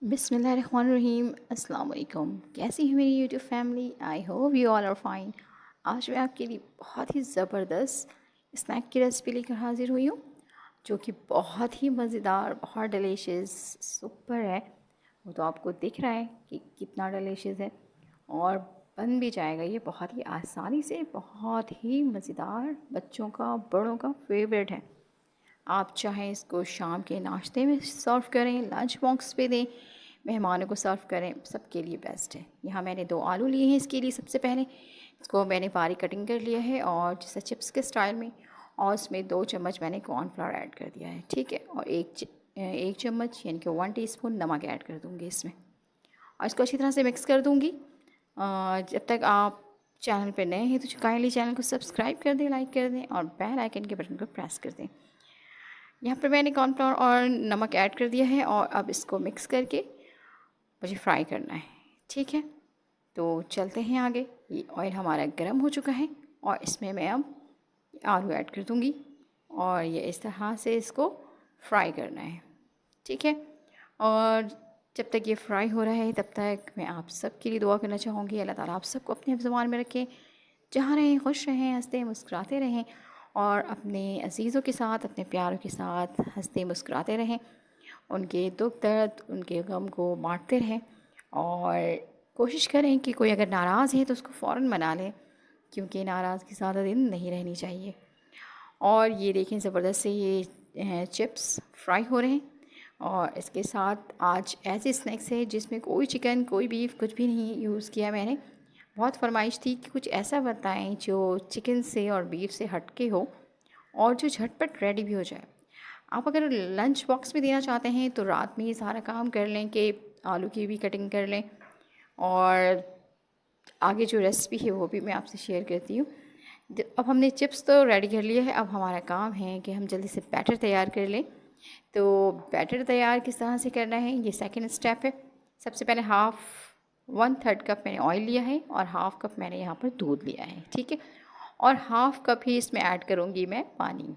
बिस्मिल्लाहिर्रहमानिर्रहीम। अस्सलाम वालेकुम। कैसी है मेरी YouTube family? I hope you all are fine. आज मैं आपके लिए बहुत ही ज़बरदस्त स्नैक की रेसिपी लेकर हाज़िर हुई हूँ, जो कि बहुत ही मज़ेदार, बहुत डिलीशियस, सुपर है। वो तो आपको दिख रहा है कि कितना डिलीशियस है, और बन भी जाएगा ये बहुत ही आसानी से। बहुत ही मज़ेदार, बच्चों का, बड़ों का फेवरेट है। आप चाहें इसको शाम के नाश्ते में सर्व करें, लंच बॉक्स पे दें, मेहमानों को सर्व करें, सबके लिए बेस्ट है। यहाँ मैंने 2 आलू लिए हैं इसके लिए। सबसे पहले इसको मैंने बारीक कटिंग कर लिया है, और जैसे चिप्स के स्टाइल में, और इसमें 2 चम्मच मैंने कॉर्नफ्लावर ऐड कर दिया है, ठीक है। और एक चम्मच यानी कि 1 टीस्पून नमक ऐड कर दूँगी इसमें, और इसको अच्छी तरह से मिक्स कर दूँगी। जब तक आप चैनल पर नए हैं तो काइंडली चैनल को सब्सक्राइब कर दें, लाइक कर दें, और बेल आइकन के बटन को प्रेस कर दें। यहाँ पर मैंने कॉर्नफ्लोर और नमक ऐड कर दिया है, और अब इसको मिक्स करके मुझे फ्राई करना है, ठीक है। तो चलते हैं आगे। ये ऑयल हमारा गर्म हो चुका है, और इसमें मैं अब आलू ऐड कर दूँगी, और ये इस तरह से इसको फ्राई करना है, ठीक है। और जब तक ये फ्राई हो रहा है तब तक मैं आप सब के लिए दुआ करना चाहूँगी। अल्लाह ताला आप सबको अपने ज़ुबान में रखें, जहाँ रहें खुश रहें, हंसते मुस्कुराते रहें, और अपने अज़ीज़ों के साथ, अपने प्यारों के साथ हंसते मुस्कुराते रहें। उनके दुख दर्द, उनके गम को बांटते रहें, और कोशिश करें कि कोई अगर नाराज़ है तो उसको फ़ौरन मना लें, क्योंकि नाराज़गी ज़्यादा दिन नहीं रहनी चाहिए। और ये देखें, ज़बरदस्त से ये चिप्स फ्राई हो रहे हैं, और इसके साथ आज ऐसे स्नैक्स है जिसमें कोई चिकन, कोई बीफ, कुछ भी नहीं यूज़ किया मैंने। बहुत फरमाइश थी कि कुछ ऐसा बताएं जो चिकन से और बीफ से हट के हो, और जो झटपट रेडी भी हो जाए। आप अगर लंच बॉक्स में देना चाहते हैं तो रात में ये सारा काम कर लें कि आलू की भी कटिंग कर लें, और आगे जो रेसिपी है वो भी मैं आपसे शेयर करती हूँ। अब हमने चिप्स तो रेडी कर लिए है, अब हमारा काम है कि हम जल्दी से बैटर तैयार कर लें। तो बैटर तैयार किस तरह से करना है, ये सेकंड स्टेप है। सबसे पहले 1/3 कप मैंने ऑयल लिया है, और हाफ़ कप मैंने यहाँ पर दूध लिया है, ठीक है। और हाफ़ कप ही इसमें ऐड करूँगी मैं पानी।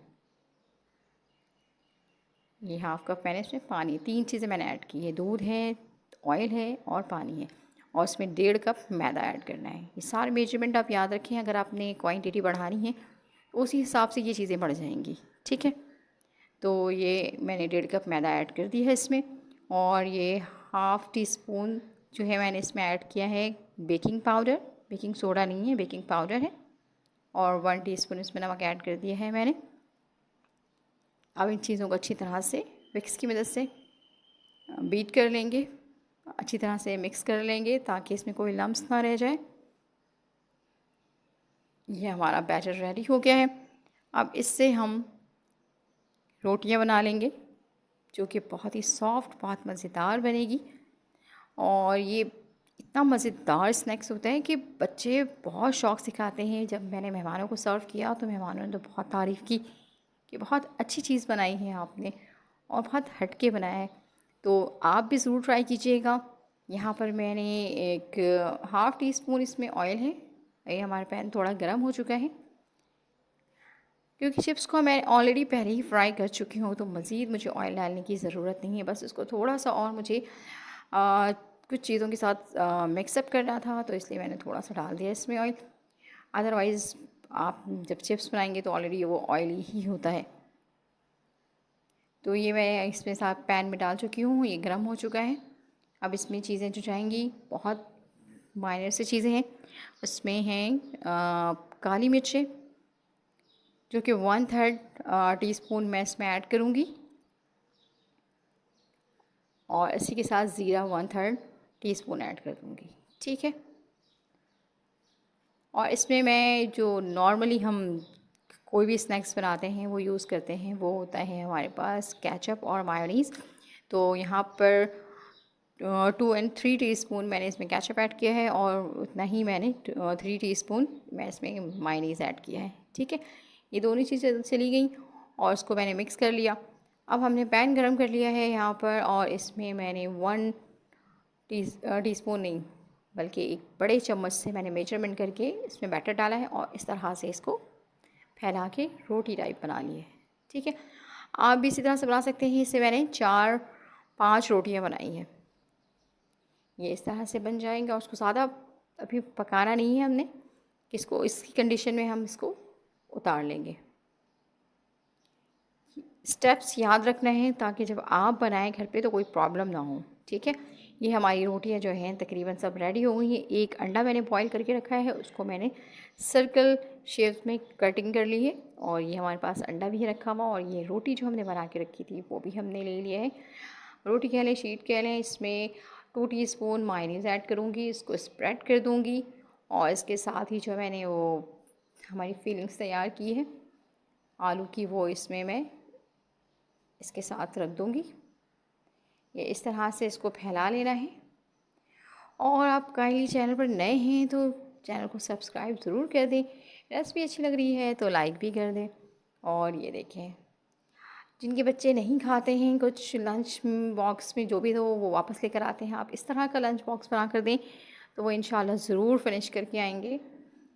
ये हाफ़ कप मैंने इसमें पानी, 3 चीज़ें मैंने ऐड की है, दूध है, ऑयल है, और पानी है। और इसमें 1.5 कप मैदा ऐड करना है। ये सारे मेजरमेंट आप याद रखें, अगर आपने क्वांटिटी बढ़ानी है तो उसी हिसाब से ये चीज़ें बढ़ जाएंगी, ठीक है। तो ये मैंने 1.5 कप मैदा ऐड कर दिया है इसमें, और ये हाफ़ टी स्पून जो है मैंने इसमें ऐड किया है बेकिंग पाउडर। बेकिंग सोडा नहीं है, बेकिंग पाउडर है। और 1 टीस्पून इसमें नमक ऐड कर दिया है मैंने। अब इन चीज़ों को अच्छी तरह से विक्स की मदद से बीट कर लेंगे, अच्छी तरह से मिक्स कर लेंगे ताकि इसमें कोई लम्स ना रह जाए। ये हमारा बैटर रेडी हो गया है। अब इससे हम रोटियां बना लेंगे, जो कि बहुत ही सॉफ्ट, बहुत मज़ेदार बनेगी। और ये इतना मज़ेदार स्नैक्स होता है कि बच्चे बहुत शौक़ से खाते हैं। जब मैंने मेहमानों को सर्व किया तो मेहमानों ने तो बहुत तारीफ़ की कि बहुत अच्छी चीज़ बनाई है आपने, और बहुत हट के बनाया है। तो आप भी ज़रूर ट्राई कीजिएगा। यहाँ पर मैंने एक हाफ़ टी स्पून इसमें ऑयल है। ये हमारा पैन थोड़ा गर्म हो चुका है, क्योंकि चिप्स को मैं ऑलरेडी पहले ही फ्राई कर चुकी हूँ, तो मज़ीद मुझे ऑयल डालने की ज़रूरत नहीं है। बस इसको थोड़ा सा और मुझे कुछ चीज़ों के साथ मिक्सअप करना था, तो इसलिए मैंने थोड़ा सा डाल दिया इसमें ऑयल। अदरवाइज़ आप जब चिप्स बनाएंगे तो ऑलरेडी वो ऑयली ही होता है। तो ये मैं इसमें साथ पैन में डाल चुकी हूँ, ये गर्म हो चुका है। अब इसमें चीज़ें जो जाएंगी, बहुत माइनर से चीज़ें हैं। उसमें हैं काली मिर्चें, जो कि 1/3 टीस्पून मैं इसमें ऐड करूँगी, और इसी के साथ ज़ीरा 1/3 टीस्पून ऐड कर दूँगी, ठीक है। और इसमें मैं जो नॉर्मली हम कोई भी स्नैक्स बनाते हैं वो यूज़ करते हैं, वो होता है हमारे पास केचप और मायोनीज़। तो यहाँ पर 2 एंड 3 टीस्पून मैंने इसमें केचप ऐड किया है, और उतना ही मैंने 3 टीस्पून मैं इसमें मायोनीज़ ऐड किया है, ठीक है। ये दोनों चीज़ें चली गई, और उसको मैंने मिक्स कर लिया। अब हमने पैन गरम कर लिया है यहाँ पर, और इसमें मैंने 1 टीस्पून नहीं, बल्कि एक बड़े चम्मच से मैंने मेजरमेंट करके इसमें बैटर डाला है, और इस तरह से इसको फैला के रोटी टाइप बना ली है, ठीक है। आप भी इसी तरह से बना सकते हैं। इससे मैंने 4-5 रोटियां बनाई हैं। ये इस तरह से बन जाएगा। उसको ज़्यादा अभी पकाना नहीं है हमने, कि इसको इसकी कंडीशन में हम इसको उतार लेंगे। स्टेप्स याद रखना है ताकि जब आप बनाएं घर पे तो कोई प्रॉब्लम ना हो, ठीक है। ये हमारी रोटियां जो हैं तकरीबन सब रेडी हो गई हैं। एक अंडा मैंने बॉईल करके रखा है, उसको मैंने सर्कल शेप में कटिंग कर ली है, और ये हमारे पास अंडा भी रखा हुआ, और ये रोटी जो हमने बना के रखी थी वो भी हमने ले लिया है। रोटी कह लें, शीट कह लें। इसमें 2 टीस्पून मायोनीज़ ऐड करूँगी, इसको स्प्रेड कर दूँगी, और इसके साथ ही जो मैंने वो हमारी फीलिंग्स तैयार की है आलू की, वो इसमें मैं इसके साथ रख दूँगी। ये इस तरह से इसको फैला लेना है। और आप काइंडली चैनल पर नए हैं तो चैनल को सब्सक्राइब ज़रूर कर दें। रेसिपी अच्छी लग रही है तो लाइक भी कर दें। और ये देखें, जिनके बच्चे नहीं खाते हैं, कुछ लंच बॉक्स में जो भी दो वो वापस लेकर आते हैं, आप इस तरह का लंच बॉक्स बना कर दें तो वो इंशाल्लाह ज़रूर फिनिश करके आएंगे,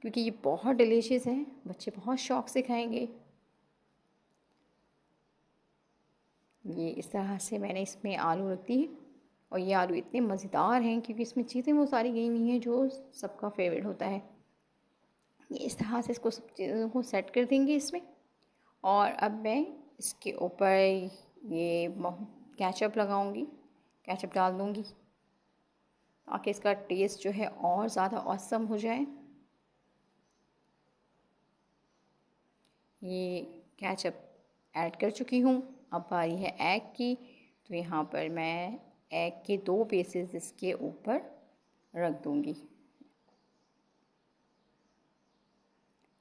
क्योंकि ये बहुत डिलीशियस है, बच्चे बहुत शौक़ से खाएंगे। ये इस तरह से मैंने इसमें आलू रख दी है, और ये आलू इतने मज़ेदार हैं क्योंकि इसमें चीज़ें वो सारी गई हुई हैं जो सबका फेवरेट होता है। ये इस तरह से इसको सब चीज़ों को सेट कर देंगे इसमें। और अब मैं इसके ऊपर ये केचप लगाऊंगी, केचप डाल दूंगी ताकि इसका टेस्ट जो है और ज़्यादा ऑसम हो जाए। ये केचप ऐड कर चुकी हूँ। अब बारी है एग की, तो यहाँ पर मैं एग के 2 पीसेस इसके ऊपर रख दूँगी,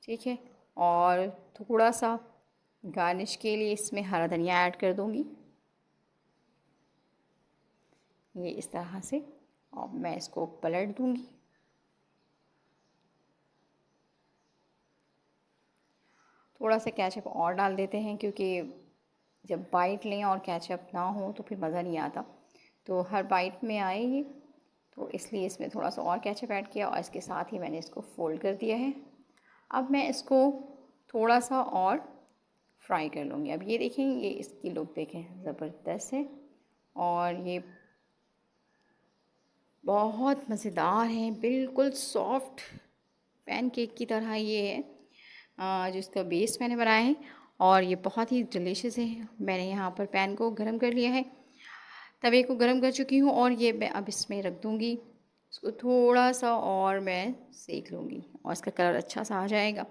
ठीक है। और थोड़ा सा गार्निश के लिए इसमें हरा धनिया ऐड कर दूँगी, ये इस तरह से। और मैं इसको पलट दूँगी। थोड़ा सा केचप और डाल देते हैं, क्योंकि जब बाइट लें और केचप ना हो तो फिर मज़ा नहीं आता, तो हर बाइट में आए ये, तो इसलिए इसमें थोड़ा सा और केचप ऐड किया, और इसके साथ ही मैंने इसको फ़ोल्ड कर दिया है। अब मैं इसको थोड़ा सा और फ्राई कर लूँगी। अब ये देखें, ये इसकी लुक देखें, ज़बरदस्त है, और ये बहुत मज़ेदार है, बिल्कुल सॉफ्ट पैनकेक की तरह ये है जिसका बेस मैंने बनाया है, और ये बहुत ही डिलीशियस है। मैंने यहाँ पर पैन को गरम कर लिया है, तवे को गरम कर चुकी हूँ, और ये मैं अब इसमें रख दूँगी। इसको थोड़ा सा और मैं सेक लूँगी, और इसका कलर अच्छा सा आ जाएगा,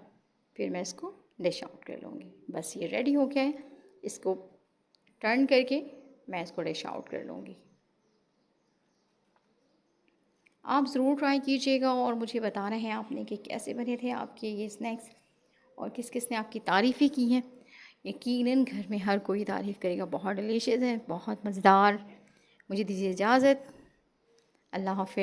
फिर मैं इसको डिश आउट कर लूँगी। बस ये रेडी हो गया है। इसको टर्न करके मैं इसको डिश आउट कर लूँगी। आप ज़रूर ट्राई कीजिएगा और मुझे बताना है आपने कि कैसे बने थे आपके ये स्नैक्स, और किस किस ने आपकी तारीफ़ें की हैं। यकीनन घर में हर कोई तारीफ़ करेगा, बहुत डिलीशियस है, बहुत मज़ेदार। मुझे दीजिए इजाज़त। अल्लाह हाफ़िज़।